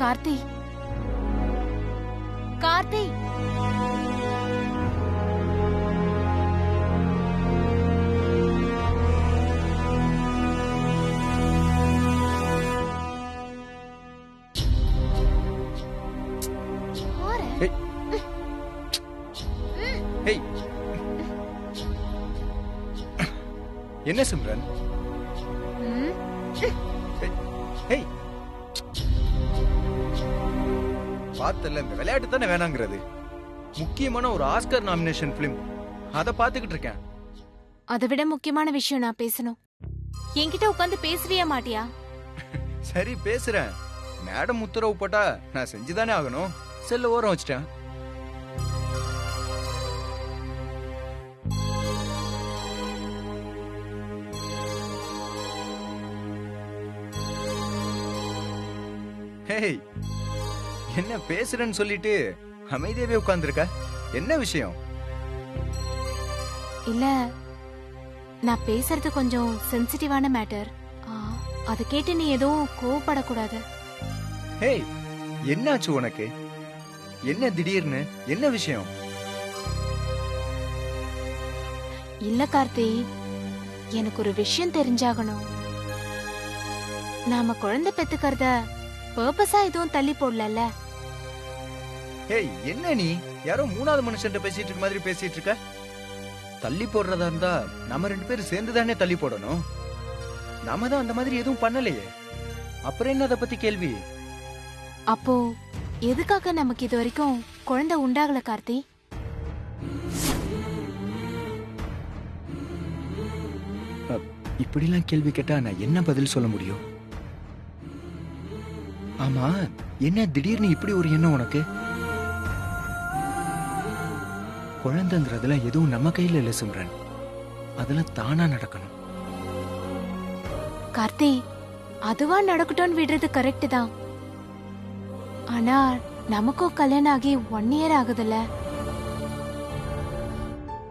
கார்த்தி, கார்த்தி, என்ன சிம்ரன்? பார்த்தல, இந்த விளையாட்டு தானே வேணாங்கிறது. முக்கியமான ஒரு ஆஸ்கர் நாமினேஷன் பிலிம், அத பாத்துக்கிட்டு இருக்கேன். அதை விட முக்கியமான விஷயம் நான் பேசணும். என்கிட்ட உட்காந்து பேசவே மாட்டியா? சரி பேசுறேன். மேடம் உத்தரவு போட்டா நான் செஞ்சுதானே ஆகணும். செல்ல ஓரம் வச்சிட்டேன். ஹேய், என்ன பேசுறேன்னு சொல்லிட்டு அமைதியாவே உட்கார்ந்திருக்க? என்ன விஷயம்? இல்ல, நான் பேசுறது கொஞ்சம் சென்சிட்டிவான மேட்டர். அதை கேட்டு நீ எதுவும் கோவப்படக்கூடாது. ஹேய், என்னாச்சு உனக்கு? என்ன திடீர்னு? என்ன விஷயம்? இல்ல கார்த்தி, எனக்கு ஒரு விஷயம் தெரிஞ்சாகணும். நாம குழந்தை பெத்துக்கிறத பர்பஸா எதுவும் தள்ளி போடல. ஹேய், என்ன நீ யாரோ மூணாவது மனுஷன் பேசிட்டு இருக்க மாதிரி பேசிட்டு இருக்க? தள்ளி போடுறதா இருந்தா நம்ம ரெண்டு பேரும் சேர்ந்து தானே தள்ளி போடணும். நாம தான் அந்த மாதிரி எதுவும் பண்ணலையே. அப்புறம் என்ன அத பத்தி கேள்வி? அப்போ எதுக்காக நமக்கு இது வரைக்கும் குழந்தை உண்டாகல கார்த்தி? இப்படிலாம் கேள்வி கேட்டா நான் என்ன பதில் சொல்ல முடியும்? ஆமா, என்ன திடீர்னு இப்படி ஒரு எண்ணம் உனக்கு? குழந்தைங்கிறதுல எதுவும் நம்ம கையில இல்ல சிம்ரன். அதெல்லாம் தானா நடக்கணும். கார்த்தி, அதுவா நடக்கட்டும்னு விடுறது கரெக்ட் தான். ஆனா நமக்கும் கல்யாணம் ஆகி 1 year ஆகுதுல்ல.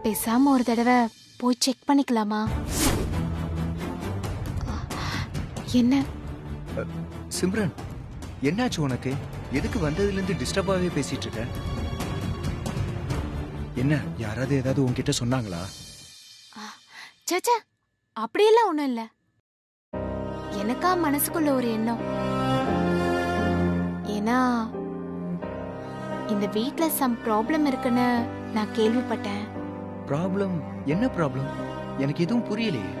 பேசாம ஒரு தடவை போய் செக் பண்ணிக்கலாமா? என்ன சிம்ரன், என்னாச்சு உனக்கு? எதுக்கு வந்ததுல இருந்து டிஸ்டர்பாவே பேசிட்டு இருக்க? என்ன, யாராவது ஏதாவது உன்கிட்ட சொன்னாங்களா? சேச்சே, அப்படியெல்லாம் ஒண்ணும் இல்ல. எனக்கா மனசுக்குள்ள ஒரு எண்ணம். ஏன்னா இந்த வீட்ல சம் ப்ராப்ளம் இருக்குன்னு நான் கேள்விப்பட்டேன். ப்ராப்ளம்? என்ன ப்ராப்ளம்? எனக்கு எதுவும் புரியலையே.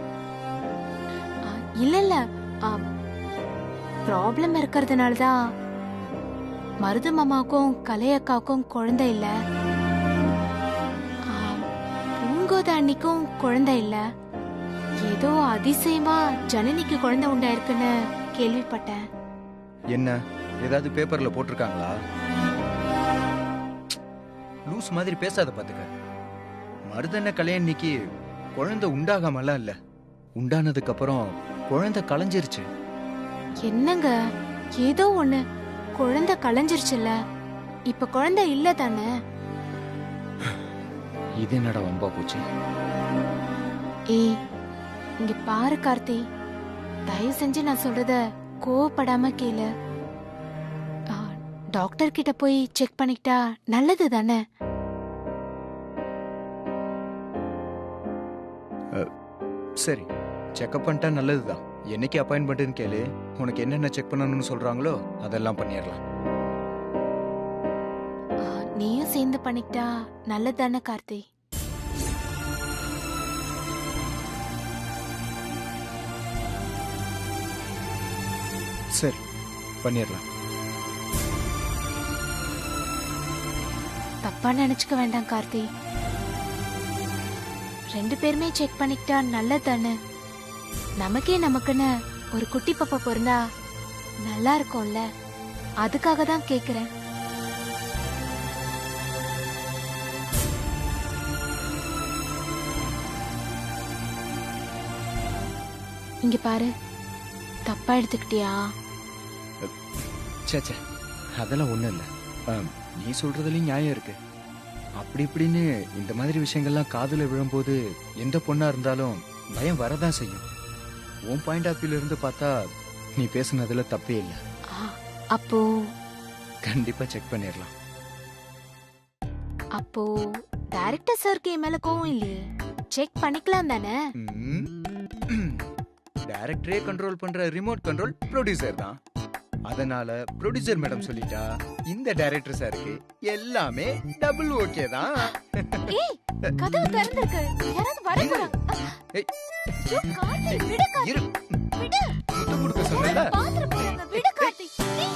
இல்ல ப்ராப்ளம் இருக்கிறதுனாலதான் மருது மாமாவுக்கும் கலையக்காவுக்கும் குழந்தை இல்ல, பூங்கோத அன்னிக்கும் குழந்தை இல்ல. ஏதோ அதிசயமா ஜனனிக்கு குழந்தை உண்டாயிருக்குன்னு கேள்விப்பட்டேன். என்ன, ஏதாவது பேப்பர்ல போட்டிருக்காங்களா? லூஸ் மாதிரி பேசாத பாத்துக்க. மருதண்ண கல்யாணிக்கு குழந்தை உண்டாகாமலாம் இல்ல, உண்டானதுக்கு அப்புறம் குழந்தை கலைஞ்சிருச்சு. என்னங்க, ஏதோ ஒண்ணு குழந்தை கலைஞ்சிருச்சுல்ல, இப்ப குழந்தை இல்ல தானே? இது என்னடா வம்பா போச்சு? ஏய், இங்க பாரு கார்த்தி, தயவு செஞ்சு நான் சொல்றத கோவப்படாம கேளு. டாக்டர் கிட்ட போய் செக் பண்ணிக்கிட்டா நல்லது தானே? சரி, செக்அப் பண்ணிட்டா நல்லதுதான். என்னைக்கு அப்பாயின்மெண்ட்னு கேளு. உனக்கு என்னென்ன செக் பண்ணணும்னு சொல்றாங்களோ அதெல்லாம் பண்ணிடலாம். நீயும் சேர்ந்து பண்ணிக்கிட்டா நல்லது தானே கார்த்தி? சரி, பண்ணிடலாம். தப்பா நினைச்சுக்க வேண்டாம் கார்த்தி. 2 பேருமே செக் பண்ணிக்கிட்டா நல்லது தானே? நமக்குன்னு ஒரு குட்டி பாப்பா பிறந்தா நல்லா இருக்கும்ல, அதுக்காக தான் கேக்குறேன். இங்க பாரு, தப்பா எடுத்துக்கிட்டியா? சேச்சே, அதெல்லாம் ஒண்ணும் இல்ல. நீ சொல்றதுலயும் நியாயம் இருக்கு. அப்படி இப்படின்னு இந்த மாதிரி விஷயங்கள்லாம் காதுல விழும்போது எந்த பொண்ணா இருந்தாலும் பயம் வரதான் செய்யும். உன் பாயிண்ட் ஆஃப் வியூல இருந்து பார்த்தா நீ பேசுனதுல தப்பே இல்லை. அப்போ கண்டிப்பா செக் பண்ணிடலாம். அப்போ டைரக்டர் சாருக்கு என் மேல கோவம் இல்லையே, செக் பண்ணிக்கலாம் தானே? டைரக்டரே கண்ட்ரோல் பண்ற ரிமோட் கண்ட்ரோல் ப்ரொடியூசர் தான். அதனால ப்ரொடியூசர் மேடம் சொல்லிட்டா இந்த டைரக்டர் சாருக்கு எல்லாமே டபுள் ஓகே தான். ஏய், கதவு திறந்திருக்கு, யாராவது வர போறாங்க. ஏய், ஐயோ, கார்த்திக், விடு கார்த்திக், இரு. விடு. முத்தம் கொடுக்க சொன்னேன்ல. பாத்ரூம் போறாங்க, விடு கார்த்திக். ஏய்,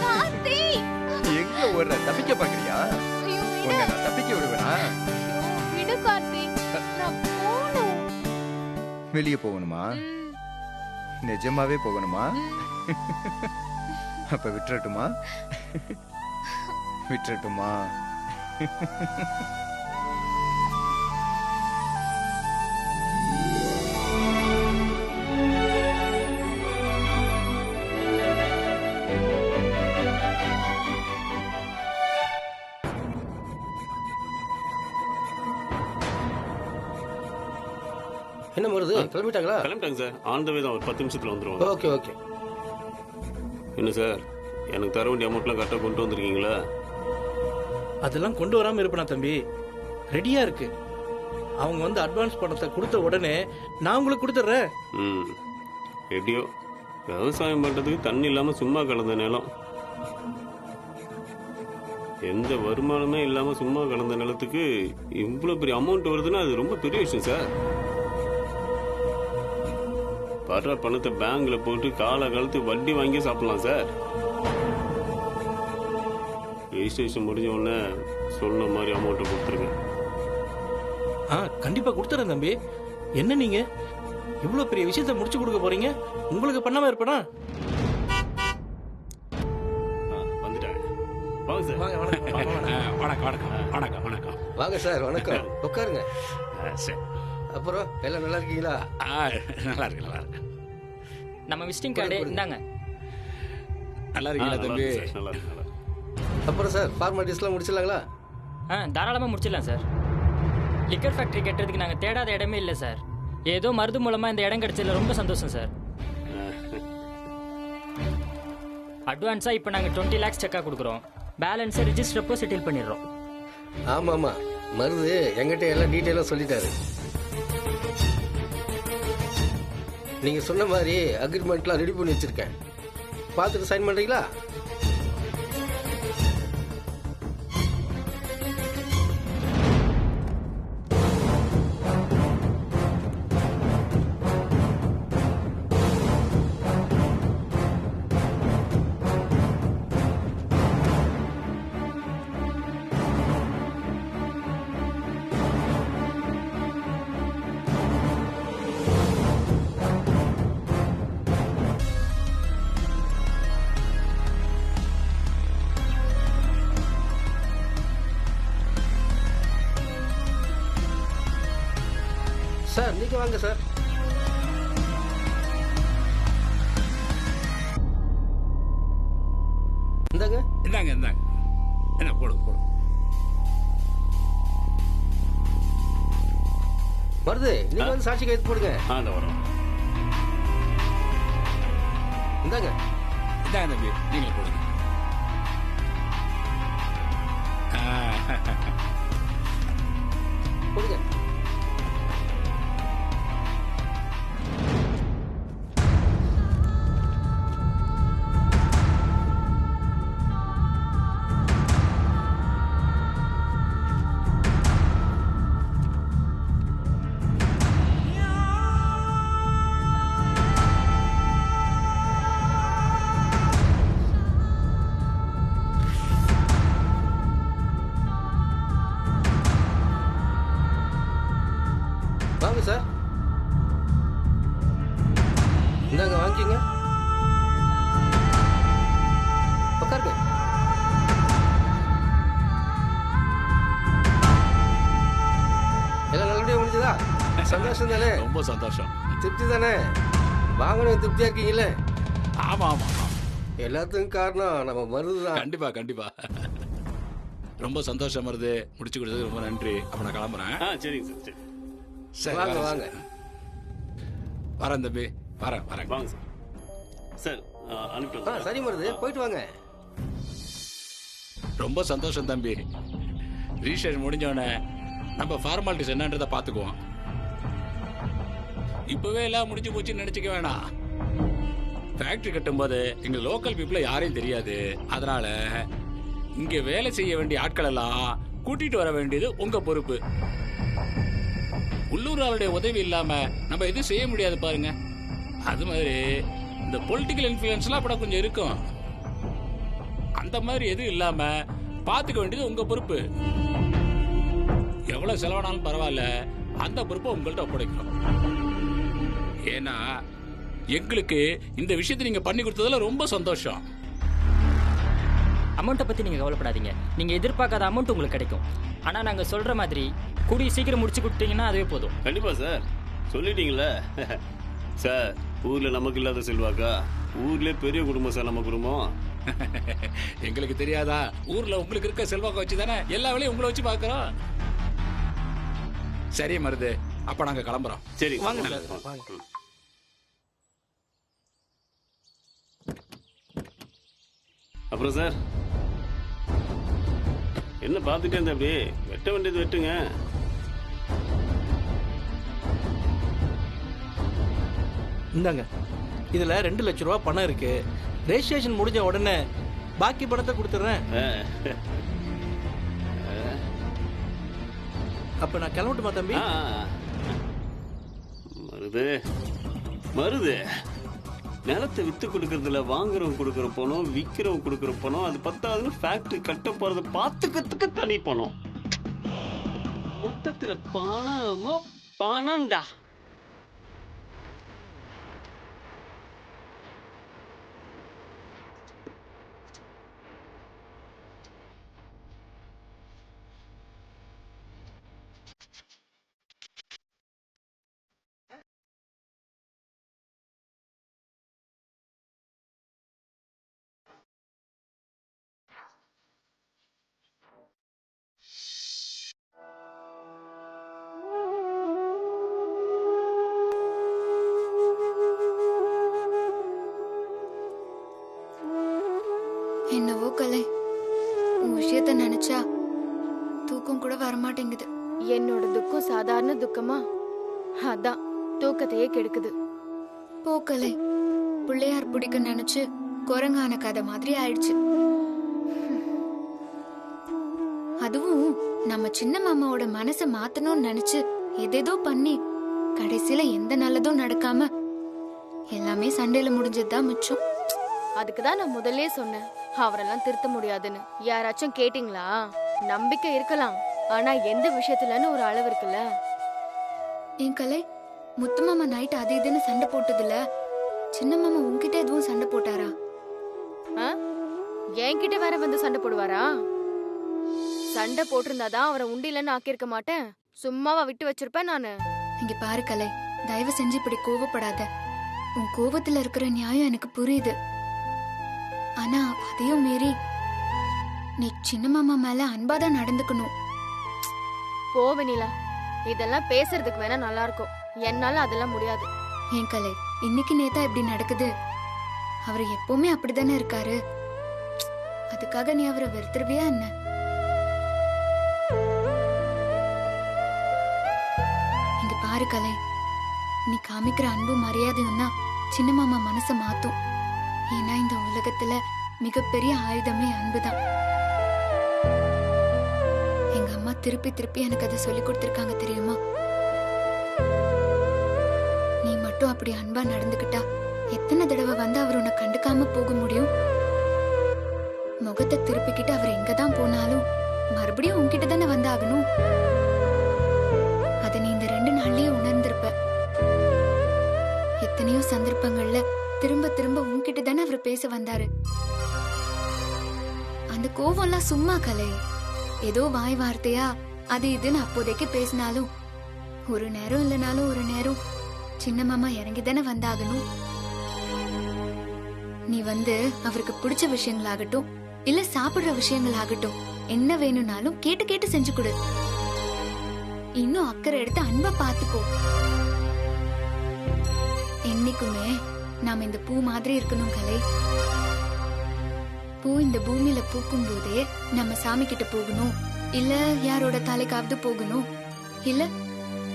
கார்த்திக். எங்க ஓடுற? தப்பிக்க பாக்குறியா? ஐயோ, விடு. உன்னை நான் தப்பிக்க விடுவேனா? ஐயோ, விடு கார்த்திக், நான் போகணும். வெளியே போகணுமா? ம், நிஜமாவே போகணுமா? ம். அப்ப விட்டுறட்டுமா? விட்டுறட்டுமா? என்ன வருது? கிளம்பிட்டாங்களா? கிளம்பிட்டாங்க சார். ஆன் த வே தான். ஒரு 10 நிமிஷத்தில் வந்துருவாங்க. Okay okay. என்ன சார், எனக்கு தர வேண்டிய அமௌண்ட்லாம் கரெக்டாக கொண்டு வந்திருக்கீங்களா? அதெல்லாம் கொண்டு வராம இருப்பேனா தம்பி? ரெடியா இருக்கு. அவங்க வந்து அட்வான்ஸ் பணத்தை கொடுத்த உடனே நான் உங்களுக்கு கொடுத்துட்றேன். ம், எப்படியோ விவசாயம் பண்ணுறதுக்கு தண்ணி இல்லாமல் சும்மா கலந்த நிலம், எந்த வருமானமே இல்லாமல் சும்மா கலந்த நிலத்துக்கு இவ்வளோ பெரிய அமௌண்ட் வருதுன்னா அது ரொம்ப பெரிய விஷயம் சார். வர்ற பணத்தை பேங்க்ல போட்டு காலத்து வட்டி வாங்கி சாப்பிடலாம் சார். ரெஜிஸ்ட்ரேஷன் முடிஞ்ச உடனே சொன்ன மாதிரி அமௌண்ட்டை கொடுத்துருங்க. கண்டிப்பா கொடுத்துறேன் தம்பி. என்ன நீங்க இவ்வளவு பெரிய விஷயத்தை முடிச்சு கொடுக்க போறீங்க? உங்களுக்கு பண்ணாம இருப்பேனா? வந்துட்டாங்க. வாங்க சார். வாங்க, வணக்கம், வாங்க, வணக்கம். வணக்கம் வணக்கம் வணக்கம் வணக்கம். வாங்க சார், வணக்கம். உட்காருங்க. சரி. அப்புறம் எல்லாம் நல்லா இருக்கீங்களா? நல்லா இருக்கு நல்லா இருக்கு. நம்ம விசிட்டிங் கார்டு இந்தாங்க. நல்லா இருக்கீங்களா தம்பி? நல்லா இருக்கு, நல்லா இருக்கு. அப்புறம் சார் ஃபார்மாலிட்டிஸ்லாம் முடிச்சிடலாங்களா? தாராளமாக முடிச்சிடலாம் சார். லிக்கர் ஃபேக்ட்ரி கட்டுறதுக்கு நாங்கள் தேடாத இடமே இல்லை சார். ஏதோ மருது மூலமாக இந்த இடம் கிடைச்சதுல ரொம்ப சந்தோஷம் சார். அட்வான்ஸாக இப்போ நாங்கள் 20 lakhs செக்காக கொடுக்குறோம். பேலன்ஸை ரிஜிஸ்டர் அப்போ செட்டில் பண்ணிடுறோம். ஆமாம் ஆமாம், மருது எங்கிட்ட எல்லாம் டீட்டெயிலாக சொல்லிட்டாரு. நீங்கள் சொன்ன மாதிரி அக்ரிமெண்ட்லாம் ரெடி பண்ணி வச்சுருக்கேன். பார்த்துட்டு சைன் பண்ணுறீங்களா? சார் நீங்கள் வாங்க சார். இந்தாங்க. இந்தாங்க இந்தாங்க. என்ன போடுங்க போடுங்க. மருது நீங்கள் வந்து சாட்சி கைது போடுங்க. இந்த வரோம். இந்தாங்க. இந்தாங்க தம்பி, நீங்களே போடுங்க. போடுங்க. வாங்க சார், இந்தாங்க வாங்கிக்கங்க, உட்காருங்க. எல்லாம் நல்லபடியா முடிஞ்சதா? சந்தோஷம் தானே? ரொம்ப சந்தோஷம். திருப்தி தானே? வாங்கணும் திருப்தியா இருக்கீங்களே? ஆமா ஆமா ஆமா. எல்லாத்துக்கும் காரணம் நம்ம மருது தான். கண்டிப்பா கண்டிப்பா. ரொம்ப சந்தோஷம் வருது. முடிச்சு கொடுத்தது ரொம்ப நன்றி. அப்ப நான் கிளம்புறேன். சரிங்க சார். சரி சரி வாங்க வரேன் வாங்க. சார். வரேன் தம்பி, வரேன் வரேன். வாங்க சார். சார் அனுப்பிட்டு சரி மருது, போயிட்டு வாங்க. ரொம்ப சந்தோஷம் தம்பி. ரிஜிஸ்ட்ரேஷன் முடிஞ்சோடனே நம்ம ஃபார்மாலிட்டிஸ் என்னன்றதை பார்த்துக்குவோம். இப்பவே எல்லாம் முடிஞ்சு போச்சுன்னு நினைச்சுக்க வேணாம். ஃபேக்டரி கட்டும்போது எங்க லோக்கல் பீப்புள யாரையும் தெரியாது. அதனால இங்க வேலை செய்ய வேண்டிய ஆட்கள் எல்லாம் கூட்டிட்டு வர வேண்டியது உங்க பொறுப்பு. உள்ளூர் ஆளுடைய உதவி இல்லாம நம்ம எதுவும் செய்ய முடியாது பாருங்க. அது மாதிரி இந்த பொலிட்டிக்கல் இன்ஃப்ளூயன்ஸ்லாம் அப்பட கொஞ்சம் இருக்கும். அந்த மாதிரி எதுவும் இல்லாம பாத்துக்க வேண்டியது உங்க பொறுப்பு. எவ்வளவு செலவானாலும் பரவாயில்ல, அந்த பொறுப்பை உங்கள்கிட்ட ஒப்படைக்கிறோம். ஏன்னா எங்களுக்கு இந்த விஷயத்தை நீங்க பண்ணி கொடுத்ததுல ரொம்ப சந்தோஷம். அமௌண்ட்டை பற்றி நீங்கள் கவலைப்படாதீங்க. நீங்கள் எதிர்பார்க்காத அமௌண்ட் உங்களுக்கு கிடைக்கும். ஆனால் நாங்கள் சொல்கிற மாதிரி கூடிய சீக்கிரம் முடிச்சு கொடுத்தீங்கன்னா அதுவே போதும். கண்டிப்பா சார். சொல்லிட்டீங்களே சார், ஊர்ல நமக்கு இல்லாத செல்வாக்கா? ஊர்ல பெரிய குடும்பம் சார் நம்ம குடும்பம். எங்களுக்கு தெரியாதா? ஊர்ல உங்களுக்கு இருக்க செல்வாக்க வச்சு தானே எல்லா வேலையும் உங்களை வச்சு பார்க்கறோம். சரி மருது, அப்ப நாங்க கிளம்புறோம். சரி வாங்க சார். சார், வாங்க. அப்புறம் சார் என்ன பார்த்துட்டே இருந்த? அப்படியே வெட்ட வேண்டியது வெட்டுங்க. இந்தாங்க, இதுல 2 லட்சம் ரூபா பணம் இருக்கு. ரெஜிஸ்ட்ரேஷன் முடிஞ்ச உடனே பாக்கி பணத்தை கொடுத்துட்றேன். அப்ப நான் கிளம்பட்டுமா தம்பி? மருது மருது, நிலத்தை வித்து கொடுக்கறதுல வாங்குறவங்க கொடுக்குற பணம், விற்கிறவங்க கொடுக்குற பணம், அது பத்தாதுன்னு ஃபேக்டரி கட்ட போறதை பார்த்துக்கிறதுக்கு தனி பணம். மொத்தத்துல பணமோ பணம்டா. என்னவோ கலை, உன் விஷயத்த நினைச்சா தூக்கம் கூட வரமாட்டேங்குது. என்னோட துக்கம் சாதாரண துக்கமா? அதான் தூக்கத்தையே கெடுக்குது. போ கலை, பிள்ளையார் பிடிக்க நினைச்சு குரங்கான கதை மாதிரி ஆயிடுச்சு. அதுவும் நம்ம சின்ன மாமாவோட மனசை மாத்தணும்னு நினைச்சு எதேதோ பண்ணி கடைசியில எந்த நல்லதும் நடக்காம எல்லாமே சண்டையில முடிஞ்சதுதான் மிச்சம். அதுக்குதான் நான் முதல்ல சொன்னேன், அவரெல்லாம் திருத்த முடியாதுன்னு. யாராச்சும் கேட்டீங்களா? நம்பிக்கை இருக்கலாம், ஆனா எந்த விஷயத்துலன்னு ஒரு அளவு இருக்குல்ல. என் கலை, முத்து மாமா நைட் அது இதுன்னு சண்டை போட்டதுல சின்ன மாமா உன்கிட்ட எதுவும் சண்டை போட்டாரா? என்கிட்ட வேற வந்து சண்டை போடுவாரா? சண்டை போட்டிருந்தாதான் அவரை உண்டிலன்னு ஆக்கியிருக்க மாட்டேன். சும்மாவா விட்டு வச்சிருப்பேன் நானு. இங்க பாரு கலை, தயவு செஞ்சு இப்படி கோவப்படாத. உன் கோவத்துல இருக்கிற நியாயம் எனக்கு புரியுது. ஆனா அதையும் மீறி நீ சின்ன மாமா மேல அன்பாதான் நடந்துக்கணும். போவனிலா, இதெல்லாம் பேசுறதுக்கு வேணா நல்லா இருக்கும், என்னால அதெல்லாம் முடியாது. ஏன் கலை, இன்னைக்கு நேத்தா இப்படி நடக்குது? அவர் எப்பவுமே அப்படித்தானே இருக்காரு. அதுக்காக நீ அவரை வெறுத்துருவியா என்ன? இங்க பாரு கலை, நீ காமிக்கிற அன்பு மரியாதையும் தான் சின்ன மாமா மனசை மாத்தும். ஏன்னா இந்த உலகத்துல மிகப்பெரிய ஆயுதமே அன்புதான். எங்க அம்மா திருப்பி திருப்பி எனக்கு அதை சொல்லி கொடுத்திருக்காங்க தெரியுமா? நீ மட்டும் அப்படி அன்பா நடந்துக்கிட்டா எத்தனை தடவை வந்து அவர் உன்னை கண்டுக்காம போக முடியும்? முகத்தை திருப்பிக்கிட்டு அவர் எங்கதான் போனாலும் மறுபடியும் உன்கிட்ட தானே வந்தாகணும். அதை நீ இந்த 2 நாள்லயே உணர்ந்து பேச வந்தாரு. அந்த கோவம்லாம் சும்மா கலை. ஏதோ வாய் வார்த்தையா அது இதுன்னு அப்போதைக்கு பேசினாலும் ஒரு நேரம் இல்லைனாலும் ஒரு நேரம் சின்ன மாமா இறங்கிதானே வந்தாகணும். நீ வந்து அவருக்கு பிடிச்ச விஷயங்களாகட்டும் இல்ல சாப்பிடுற விஷயங்களாகட்டும் என்ன வேணும்னாலும் கேட்டு கேட்டு செஞ்சு கொடு. இன்னும் அக்கறை எடுத்து அன்பா பாத்துக்கோ. என்னைக்குமே நாம இந்த பூ மாதிரி இருக்கணும் கலை. பூ இந்த பூமியில பூக்கும் போதே நம்ம சாமி கிட்ட போகணும், இல்ல யாரோட தலைக்காவது போகணும், இல்ல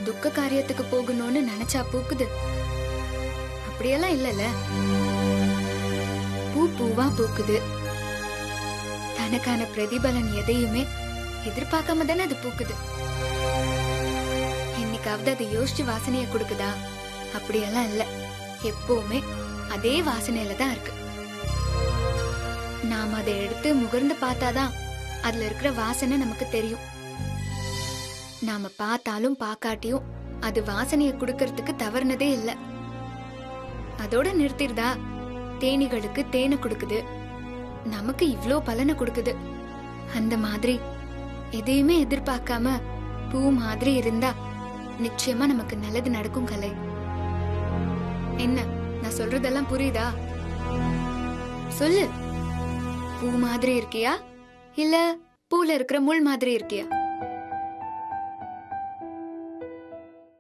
துக்க காரியத்துக்கு போகணும்னு நினைச்சா பூக்குது. அப்படியெல்லாம் இல்லல, பூ பூவா பூக்குது. தனக்கான பிரதிபலன் எதையுமே எதிர்பார்க்காம தானே அது பூக்குது. என்னைக்காவது அதை யோசிச்சு வாசனைய கொடுக்குதா? அப்படியெல்லாம் இல்ல, எப்பவுமே அதே வாசனையில தான் இருக்கு. நாம அதை எடுத்து முகர்ந்து பார்த்தாதான் அதுல இருக்கிற வாசனை நமக்கு தெரியும். நாம பார்த்தாலும் பார்க்காட்டியும் அது வாசனைய குடுக்கறதுக்கு தவறுனதே இல்ல. அதோட நிறுத்திடுதா? தேனீகளுக்கு தேனை கொடுக்குது, நமக்கு இவ்ளோ பலனை கொடுக்குது. அந்த மாதிரி எதையுமே எதிர்பார்க்காம பூ மாதிரி இருந்தா நிச்சயமா நமக்கு நல்லது நடக்கும் கலை. என்ன நான் சொல்றதெல்லாம் புரியுதா? சொல்லு, பூ மாதிரி இருக்கியா இல்ல பூல இருக்கிற முள் மாதிரி இருக்கியா?